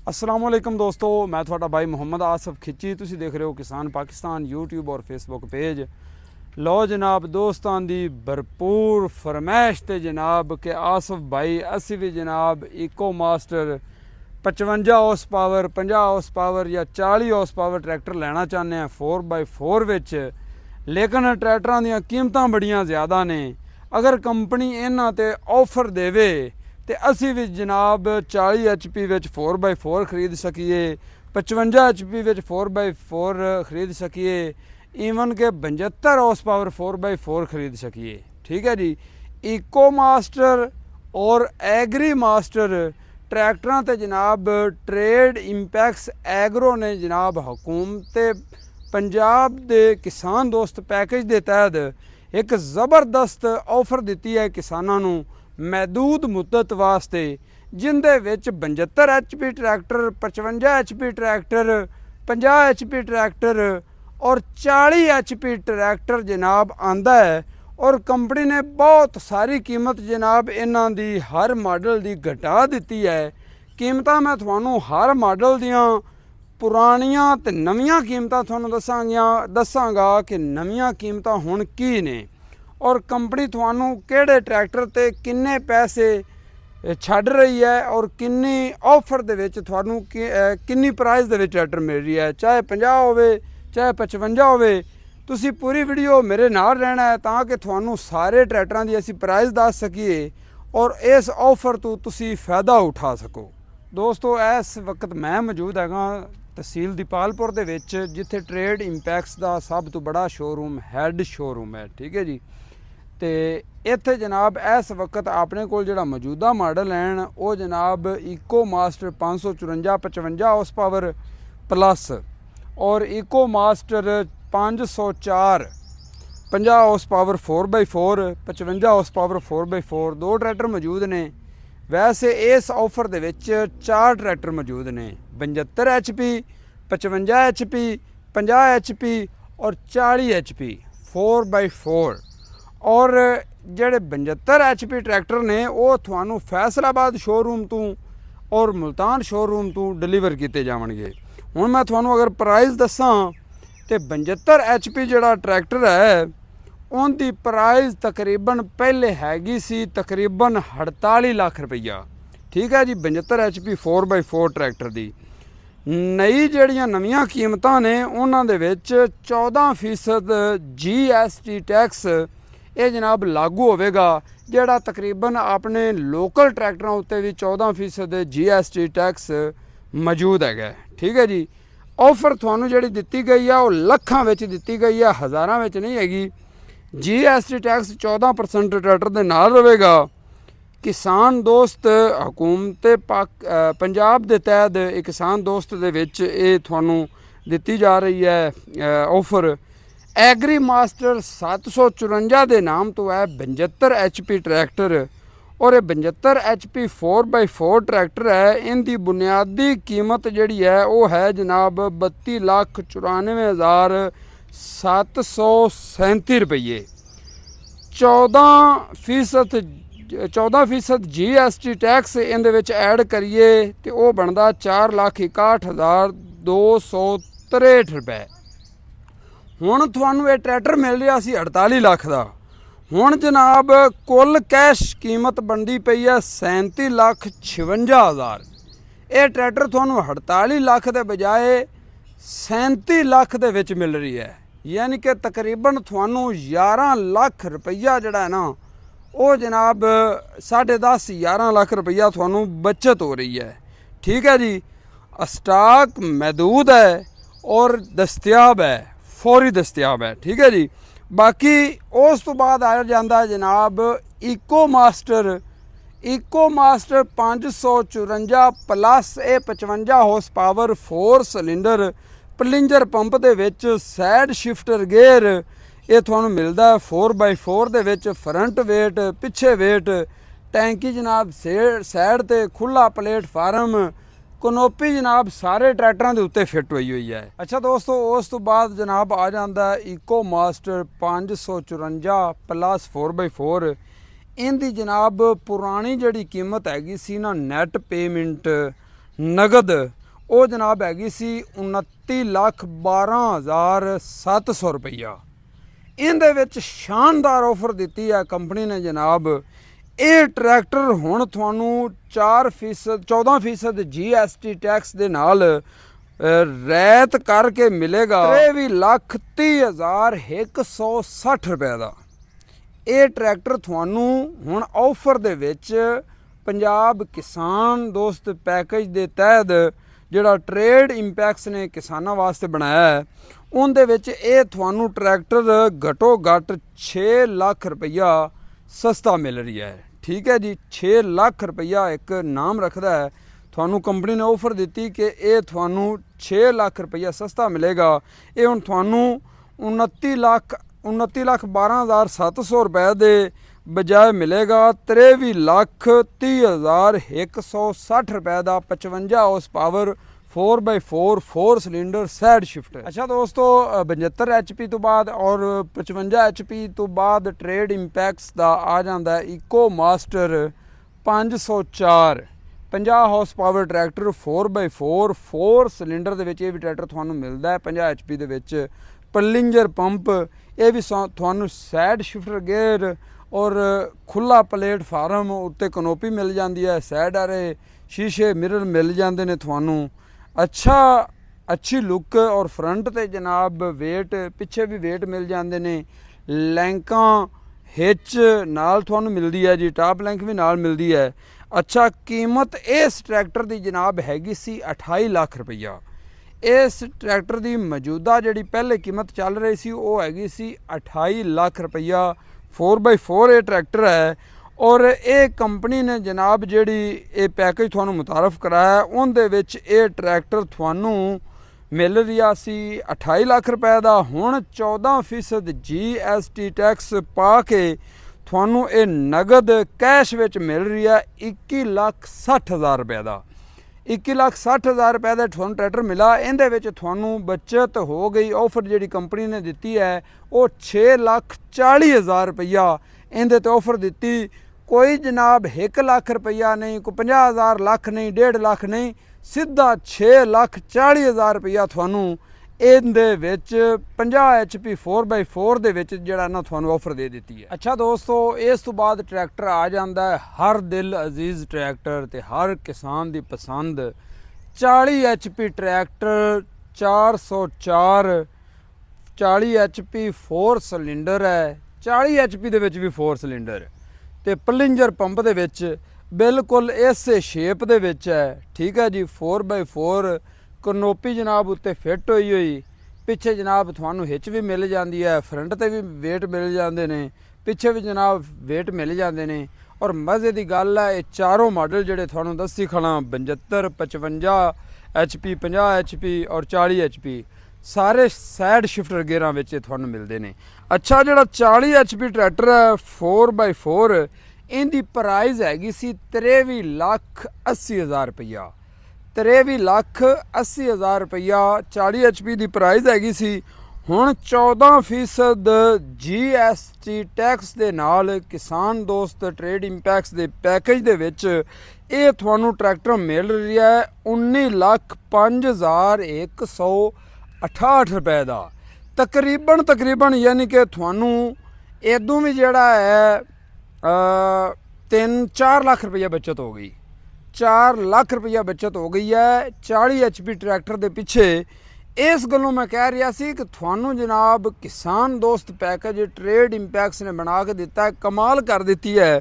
अस्सलामुअलैकुम दोस्तों, मैं थोड़ा भाई मुहम्मद आसफ खिची। तुसी देख रहे हो किसान पाकिस्तान यूट्यूब और फेसबुक पेज। लो जनाब दोस्तां दी भरपूर फरमैश ते जनाब के आसफ भाई असी भी जनाब eco master 55 horse power 50 horse power या 40 हॉर्स पावर ट्रैक्टर लेना चाहते हैं 4x4 विच, लेकिन ट्रैक्टरां दियां कीमतां बड़ियां ज़्यादा ने। अगर कंपनी इन्हां ते ऑफर देवे तो असी भी जनाब 40 HP विच 4x4 खरीद सकीए, 55 HP विच 4x4 खरीद सकीए, ईवन के 75 हॉर्स पावर 4x4 खरीद सकीए। ठीक है जी। इको मास्टर और एग्री मास्टर ट्रैक्टरां ते जनाब ट्रेड इंपैक्स एग्रो ने जनाब हुकूमत पंजाब दे किसान दोस्त पैकेज के तहत एक ज़बरदस्त ऑफर दी है किसानों नूं महदूद मुद्दत वास्ते, जिंदे विच 75 HP tractor, 55 HP tractor, 50 HP tractor और 40 HP ट्रैक्टर जनाब आंदा है। और कंपनी ने बहुत सारी कीमत जनाब इन्हां दी हर मॉडल दी घटा दी है। कीमतां मैं तुहानूं हर मॉडल दियां पुरानियां ते नवीआं कीमतां तुहानूं दसांगा कि नवीआं कीमतां हुण की ने और कंपनी तुहानूं किहड़े ट्रैक्टर ते किन्ने पैसे छड्ड रही है और किन्नी ऑफर दे विच तुहानूं किन्नी प्राइस दे विच ट्रैक्टर मिल रही है, चाहे 50 होवे चाहे 55 होवे। तुसी पूरी वीडियो मेरे नाल रहना है ताकि तुहानूं सारे ट्रैक्टरां दी असीं प्राइस दस सकीए और इस ऑफर तो तुसी फ़ायदा उठा सको। दोस्तों इस वक्त मैं मौजूद हैगा तहसील दीपालपुर दे विच, जिथे ट्रेड इंपैक्स का सब तो बड़ा शोरूम हैड शोरूम है। ठीक है जी। तो इत्थे जनाब इस वक्त अपने कोल जिहड़ा मौजूदा मॉडल हैं वो जनाब eco Master 554 55 horse power plus और Eco Master 504 50 horse power 4x4 55 horse power 4x4 दो ट्रैक्टर मौजूद ने। वैसे इस ऑफर दे विच 4 ट्रैक्टर मौजूद ने, 75 HP, 55 HP, 50 HP और 40 HP 4x4। और ਜਿਹੜੇ 75 HP ट्रैक्टर ने वो ਤੁਹਾਨੂੰ फैसलाबाद शोरूम तो और मुल्तान शोरूम तो डिलीवर किए जाएंगे। हुण मैं ਤੁਹਾਨੂੰ अगर प्राइस दसां तो 75 HP ਜਿਹੜਾ ट्रैक्टर है उनकी प्राइस तकरीबन पहले हैगी सी तकरीबन 48 लाख रुपया। ठीक है जी। 75 HP 4x4 ट्रैक्टर की नई जड़ियाँ नवीआं कीमतां ने उन्हां दे विच 14% GST टैक्स ये जनाब लागू होवेगा, जिहड़ा तकरीबन अपने लोकल ट्रैक्टरां उत्ते भी 14% GST टैक्स मौजूद है। ठीक है जी। ऑफर तुहानूं जिहड़ी दित्ती गई है वो लखां विच दित्ती गई है, हज़ारां विच नहीं हैगी। GST टैक्स 14% ट्रैक्टर दे नाल रहेगा। किसान दोस्त हुकूमत पंजाब दे तहत किसान दोस्त दे विच ये तुहानूं दित्ती जा रही है ऑफर। एग्री मास्टर 754 के नाम तो है 75 HP ट्रैक्टर और ये 75 HP 4x4 ट्रैक्टर है। इनकी बुनियादी कीमत जिहड़ी है वो है जनाब 32,94,737 रुपये। 14% GST टैक्स इन ऐड करिए तो वह बनता 4,61,263 रुपये। हुण तुहानूं ये ट्रैक्टर मिल रहा सी 48 लाख का। हुण जनाब कुल कैश कीमत बनती पई है 37,56,000। ये ट्रैक्टर तुहानूं 48 लाख के बजाय 37 लाख दे विच मिल रही है, यानी कि तकरीबन तुहानूं 11 लाख रुपया जिहड़ा है ना वो जनाब 10.5 11 लाख रुपया तुहानूं बचत हो रही है। ठीक है जी। स्टाक महदूद है और दस्तियाब है, फौरी दस्तियाब है। ठीक है जी। बाकी उस तो बाद आ जाता है जनाब इको मास्टर 554 प्लस ये 55 हॉर्स पावर 4 सिलेंडर पलिंजर पंप के विच सैड शिफ्टर गेयर ये तुहानूं मिलता है 4x4 दे विच। फ्रंट वेट पिछे वेट टैंकी जनाब सैड ते खुला प्लेटफार्म कनोपी जनाब सारे ट्रैक्टरों के उत्ते फिट हुई हुई है। अच्छा दोस्तों उस तो बाद जनाब आ जाता है इको मास्टर 554 प्लस 4x4। इनकी जनाब पुरानी जिहड़ी कीमत हैगी सी ना नैट पेमेंट ਨਗਦ ਉਹ ਜਨਾਬ ਹੈਗੀ ਸੀ 29,12,700 ਰੁਪਈਆ। ਇਹਦੇ ਵਿੱਚ ਸ਼ਾਨਦਾਰ ਆਫਰ ਦਿੱਤੀ ਹੈ ਕੰਪਨੀ ਨੇ ਜਨਾਬ। ਇਹ ਟਰੈਕਟਰ ਹੁਣ ਤੁਹਾਨੂੰ 14% GST ਟੈਕਸ ਦੇ ਨਾਲ ਰੈਤ ਕਰਕੇ ਮਿਲੇਗਾ 23,30,160 ਰੁਪਏ ਦਾ। ਇਹ ਟਰੈਕਟਰ ਤੁਹਾਨੂੰ ਹੁਣ ਆਫਰ ਦੇ ਵਿੱਚ ਪੰਜਾਬ ਕਿਸਾਨ ਦੋਸਤ ਪੈਕੇਜ ਦੇ ਤਹਿਤ ਜਿਹੜਾ ਟ੍ਰੇਡ ਇੰਪੈਕਸ ਨੇ ਕਿਸਾਨਾਂ ਵਾਸਤੇ ਬਣਾਇਆ ਹੈ, ਉਹਦੇ ਵਿੱਚ ਇਹ ਤੁਹਾਨੂੰ ਟਰੈਕਟਰ ਘੱਟੋ ਘੱਟ 6 ਲੱਖ ਰੁਪਈਆ ਸਸਤਾ ਮਿਲ ਰਿਹਾ ਹੈ। ਠੀਕ ਹੈ ਜੀ, 6 ਲੱਖ ਰੁਪਈਆ ਇੱਕ ਨਾਮ ਰੱਖਦਾ ਹੈ। ਤੁਹਾਨੂੰ ਕੰਪਨੀ ਨੇ ਆਫਰ ਦਿੱਤੀ ਕਿ ਇਹ ਤੁਹਾਨੂੰ 6 ਲੱਖ ਰੁਪਈਆ ਸਸਤਾ ਮਿਲੇਗਾ। ਇਹ ਹੁਣ ਤੁਹਾਨੂੰ 29,12,700 ਰੁਪਏ ਦੇ ਬਜਾਏ ਮਿਲੇਗਾ 23,30,160 ਰੁਪਏ ਦਾ 55 horse power 4x4 4 cylinder side shift. ਅੱਛਾ ਦੋਸਤੋ, 75 HP ਤੋਂ ਬਾਅਦ ਔਰ 55 HP ਤੋਂ ਬਾਅਦ ਟ੍ਰੇਡ ਇੰਪੈਕਸ ਦਾ ਆ ਜਾਂਦਾ ਇਕੋ master 504 50 horse power tractor 4x4 4 cylinder ਦੇ ਵਿੱਚ। ਇਹ ਵੀ ਟਰੈਕਟਰ ਤੁਹਾਨੂੰ ਮਿਲਦਾ ਹੈ 50 HP ਦੇ ਵਿੱਚ। ਪਲਿੰਜਰ ਪੰਪ, ਇਹ ਵੀ ਤੁਹਾਨੂੰ ਸੈਡ ਸ਼ਿਫਟਰ ਗੇਅਰ ਔਰ ਖੁੱਲਾ ਪਲੇਟਫਾਰਮ ਉੱਤੇ ਕਨੋਪੀ ਮਿਲ ਜਾਂਦੀ ਹੈ। ਸਾਈਡ ਆਰੇ ਸ਼ੀਸ਼ੇ ਮਿਰਰ ਮਿਲ ਜਾਂਦੇ ਨੇ ਤੁਹਾਨੂੰ। ਅੱਛੀ ਲੁੱਕ ਔਰ ਫਰੰਟ ਤੇ ਜਨਾਬ ਵੇਟ, ਪਿੱਛੇ ਵੀ ਵੇਟ ਮਿਲ ਜਾਂਦੇ ਨੇ। ਲੈਂਕਾਂ ਹਿੱਚ ਨਾਲ ਤੁਹਾਨੂੰ ਮਿਲਦੀ ਹੈ ਜੀ, ਟਾਪ ਲੈਂਕ ਵੀ ਨਾਲ ਮਿਲਦੀ ਹੈ। ਅੱਛਾ, ਕੀਮਤ ਇਸ ਟਰੈਕਟਰ ਦੀ ਜਨਾਬ ਹੈਗੀ ਸੀ 28 ਲੱਖ ਰੁਪਈਆ। ਇਸ ਟਰੈਕਟਰ ਦੀ ਮੌਜੂਦਾ ਜਿਹੜੀ ਪਹਿਲੇ ਕੀਮਤ ਚੱਲ ਰਹੀ ਸੀ ਉਹ ਹੈਗੀ ਸੀ 28 ਲੱਖ ਰੁਪਈਆ। 4x4 ਇਹ ਟਰੈਕਟਰ ਹੈ ਔਰ ਇਹ ਕੰਪਨੀ ਨੇ ਜਨਾਬ ਜਿਹੜੀ ਇਹ ਪੈਕੇਜ ਤੁਹਾਨੂੰ ਮੁਤਾਰਫ ਕਰਾਇਆ ਉਹਦੇ ਵਿੱਚ ਇਹ ਟਰੈਕਟਰ ਤੁਹਾਨੂੰ ਮਿਲ ਰਿਹਾ ਸੀ 28 ਲੱਖ ਰੁਪਏ ਦਾ। ਹੁਣ 14% GST ਟੈਕਸ ਪਾ ਕੇ ਤੁਹਾਨੂੰ ਇਹ ਨਗਦ ਕੈਸ਼ ਵਿੱਚ ਮਿਲ ਰਿਹਾ 21,60,000 ਰੁਪਏ ਦਾ। 21,60,000 ਰੁਪਏ ਦਾ ਤੁਹਾਨੂੰ ਟਰੈਕਟਰ ਮਿਲਾ। ਇਹਦੇ ਵਿੱਚ ਤੁਹਾਨੂੰ ਬਚਤ ਹੋ ਗਈ। ਆਫਰ ਜਿਹੜੀ ਕੰਪਨੀ ਨੇ ਦਿੱਤੀ ਹੈ ਉਹ 6,40,000 ਰੁਪਈਆ ਇਹਦੇ ਤੇ ਆਫਰ ਦਿੱਤੀ। ਕੋਈ ਜਨਾਬ 1 ਲੱਖ ਰੁਪਈਆ ਨਹੀਂ, ਕੋਈ 50,000 ਲੱਖ ਨਹੀਂ, 1.5 ਲੱਖ ਨਹੀਂ, ਸਿੱਧਾ 6,40,000 ਰੁਪਈਆ ਤੁਹਾਨੂੰ ਇਹਦੇ ਵਿੱਚ 50 HP 4x4 ਦੇ ਵਿੱਚ ਜਿਹੜਾ ਨਾ ਤੁਹਾਨੂੰ ਆਫਰ ਦੇ ਦਿੱਤੀ ਹੈ। ਅੱਛਾ ਦੋਸਤੋ, ਇਸ ਤੋਂ ਬਾਅਦ ਟਰੈਕਟਰ ਆ ਜਾਂਦਾ ਹੈ ਹਰ ਦਿਲ ਅਜ਼ੀਜ਼ ਟਰੈਕਟਰ ਤੇ ਹਰ ਕਿਸਾਨ ਦੀ ਪਸੰਦ 40 HP ਟਰੈਕਟਰ 404 40 HP 4 ਸਿਲੰਡਰ ਹੈ। 40 HP ਦੇ ਵਿੱਚ ਵੀ 4 ਸਿਲੰਡਰ ਤੇ ਪਲਿੰਜਰ ਪੰਪ ਦੇ ਵਿੱਚ ਬਿਲਕੁਲ ਇਸੇ ਸ਼ੇਪ ਦੇ ਵਿੱਚ ਹੈ। ਠੀਕ ਹੈ ਜੀ, 4x4 ਕਨੋਪੀ ਜਨਾਬ ਉੱਤੇ ਫਿੱਟ ਹੋਈ। ਪਿੱਛੇ ਜਨਾਬ ਤੁਹਾਨੂੰ ਹਿੱਚ ਵੀ ਮਿਲ ਜਾਂਦੀ ਹੈ, ਫਰੰਟ ਤੇ ਵੀ ਵੇਟ ਮਿਲ ਜਾਂਦੇ ਨੇ, ਪਿੱਛੇ ਵੀ ਜਨਾਬ ਵੇਟ ਮਿਲ ਜਾਂਦੇ ਨੇ। ਔਰ ਮਜ਼ੇ ਦੀ ਗੱਲ ਹੈ ਇਹ ਚਾਰੋਂ ਮਾਡਲ ਜਿਹੜੇ ਤੁਹਾਨੂੰ ਦੱਸੀ ਖੜਾ 72 55 HP 50 HP ਔਰ 40 HP ਸਾਰੇ ਸੈਡ ਸ਼ਿਫਟਰ ਗੇਅਰਾਂ ਵਿੱਚ ਤੁਹਾਨੂੰ ਮਿਲਦੇ ਨੇ। ਅੱਛਾ, ਜਿਹੜਾ 40 HP ਟਰੈਕਟਰ ਹੈ 4x4 ਇਹਦੀ ਪ੍ਰਾਈਸ ਹੈਗੀ ਸੀ 23,80,000 ਰੁਪਈਆ। 23,80,000 ਰੁਪਈਆ 40 HP ਦੀ ਪ੍ਰਾਈਸ ਹੈਗੀ ਸੀ। ਹੁਣ 14% GST ਟੈਕਸ ਦੇ ਨਾਲ ਕਿਸਾਨ ਦੋਸਤ ਟ੍ਰੇਡ ਇੰਪੈਕਸ ਦੇ ਪੈਕੇਜ ਦੇ ਵਿੱਚ ਇਹ ਤੁਹਾਨੂੰ ਟਰੈਕਟਰ ਮਿਲ ਰਿਹਾ ਹੈ 19,05,168 ਰੁਪਏ ਦਾ। ਤਕਰੀਬਨ ਯਾਨੀ ਕਿ ਤੁਹਾਨੂੰ ਇਦੋਂ ਵੀ ਜਿਹੜਾ ਹੈ 3-4 ਲੱਖ ਰੁਪਈਆ ਬਚਤ ਹੋ ਗਈ। 4 ਲੱਖ ਰੁਪਈਆ ਬਚਤ ਹੋ ਗਈ ਹੈ 40 HP ਟਰੈਕਟਰ ਦੇ ਪਿੱਛੇ। ਇਸ ਗੱਲੋਂ ਮੈਂ ਕਹਿ ਰਿਹਾ ਸੀ ਕਿ ਤੁਹਾਨੂੰ ਜਨਾਬ ਕਿਸਾਨ ਦੋਸਤ ਪੈਕੇਜ ਟ੍ਰੇਡ ਇੰਪੈਕਸ ਨੇ ਬਣਾ ਕੇ ਦਿੱਤਾ ਹੈ, ਕਮਾਲ ਕਰ ਦਿੱਤੀ ਹੈ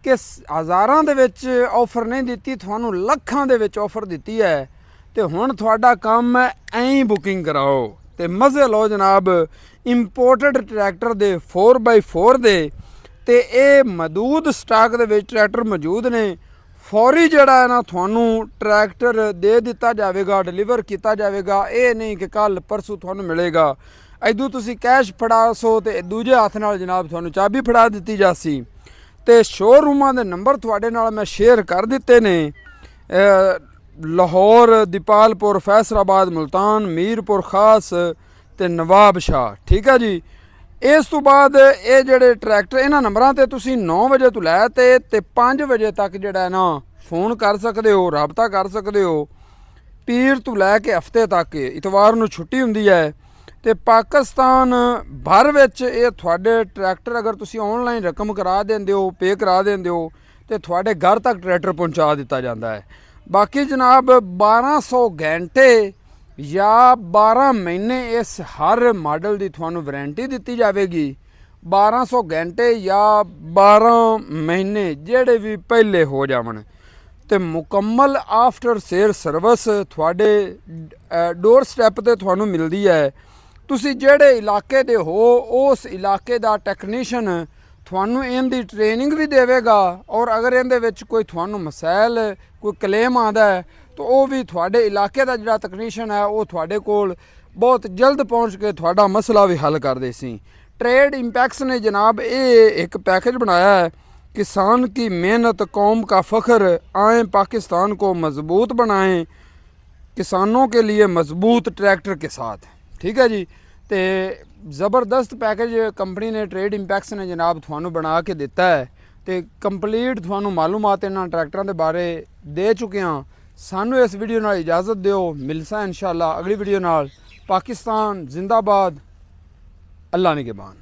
ਕਿ ਹਜ਼ਾਰਾਂ ਦੇ ਵਿੱਚ ਆਫਰ ਨਹੀਂ ਦਿੱਤੀ, ਤੁਹਾਨੂੰ ਲੱਖਾਂ ਦੇ ਵਿੱਚ ਆਫਰ ਦਿੱਤੀ ਹੈ। ਤੇ ਹੁਣ ਤੁਹਾਡਾ ਕੰਮ ਹੈ ਐਂ ਬੁਕਿੰਗ ਕਰਾਓ ਤੇ ਮਜ਼ੇ ਲਓ ਜਨਾਬ ਇੰਪੋਰਟਡ ਟਰੈਕਟਰ ਦੇ 4x4 ਦੇ। ਤੇ ਇਹ ਮੌਜੂਦ ਸਟਾਕ ਦੇ ਵਿੱਚ ਟਰੈਕਟਰ ਮੌਜੂਦ ਨੇ। ਫੌਰੀ ਜਿਹੜਾ ਹੈ ਨਾ ਤੁਹਾਨੂੰ ਟਰੈਕਟਰ ਦੇ ਦਿੱਤਾ ਜਾਵੇਗਾ, ਡਿਲੀਵਰ ਕੀਤਾ ਜਾਵੇਗਾ। ਇਹ ਨਹੀਂ ਕਿ ਕੱਲ ਪਰਸੋਂ ਤੁਹਾਨੂੰ ਮਿਲੇਗਾ। ਇਦੋਂ ਤੁਸੀਂ ਕੈਸ਼ ਫੜਾ ਸੋ ਤੇ ਦੂਜੇ ਹੱਥ ਨਾਲ ਜਨਾਬ ਤੁਹਾਨੂੰ ਚਾਬੀ ਫੜਾ ਦਿੱਤੀ ਜਾਸੀ। ਤੇ ਸ਼ੋਰੂਮਾਂ ਦੇ ਨੰਬਰ ਤੁਹਾਡੇ ਨਾਲ ਮੈਂ ਸ਼ੇਅਰ ਕਰ ਦਿੱਤੇ ਨੇ। ਲਾਹੌਰ, ਦੀਪਾਲਪੁਰ, ਫੈਸਲਾਬਾਦ, ਮੁਲਤਾਨ, ਮੀਰਪੁਰ ਖਾਸ ਤੇ ਨਵਾਬ ਸ਼ਾਹ। ਠੀਕ ਹੈ ਜੀ। ਇਸ ਤੋਂ ਬਾਅਦ ਇਹ ਜਿਹੜੇ ਟਰੈਕਟਰ ਇਹਨਾਂ ਨੰਬਰਾਂ ਤੇ ਤੁਸੀਂ 9 ਵਜੇ ਤੋਂ ਲੈ ਤੇ 5 ਵਜੇ ਤੱਕ ਜਿਹੜਾ ਹੈ ਨਾ फ़ोन कर सकते हो, राबता कर सकते हो। पीर तो लैके हफ्ते तक इतवार नूं छुट्टी हुंदी है। तो पाकिस्तान भर विच ये तुहाडे ट्रैक्टर अगर तुसी ऑनलाइन रकम करा देंदे हो, पे करा देंदे हो, तो तुहाडे घर तक ट्रैक्टर पहुँचा दिता जाता है। बाकी जनाब 1200 घंटे या 12 महीने इस हर मॉडल की तुहानूं वारंटी दी जाएगी। 1200 घंटे या 12 महीने जेड़े भी पहले हो जावन ते मुकम्मल आफ्टर सेल सर्विस तुहाडे डोर स्टैप ते तुहानूं मिलदी है। तुसी जेड़े इलाके दे हो उस इलाके दा टैक्नीशियन तुहानूं इहदी ट्रेनिंग भी देवेगा और अगर इहदे विच कोई तुहानूं मसैल कोई क्लेम आंदा है तो वह भी तुहाडे इलाके दा जिहड़ा तकनीशियन है वो तुहाडे कोल बहुत जल्द पहुँच के तुहाडा मसला भी हल कर देसी। ट्रेड इंपैक्स ने जनाब ये एक पैकेज बनाया है, किसान की मेहनत कौम का फ़ख्र, आएँ पाकिस्तान को मज़बूत बनाएं, किसानों के लिए मज़बूत ट्रैक्टर के साथ। ठीक है जी। तो ज़बरदस्त पैकेज कंपनी ने ट्रेड इंपैक्स ने जनाब थानू बना के दिता है। तो कंप्लीट थानू मालूमात इन्हां ट्रैक्टरों के बारे दे चुके हैं। सानू इस वीडियो नाल इजाज़त दिओ, मिलसा इंशाअल्लाह अगली वीडियो नाल। पाकिस्तान जिंदाबाद, अल्लाह निगहबान।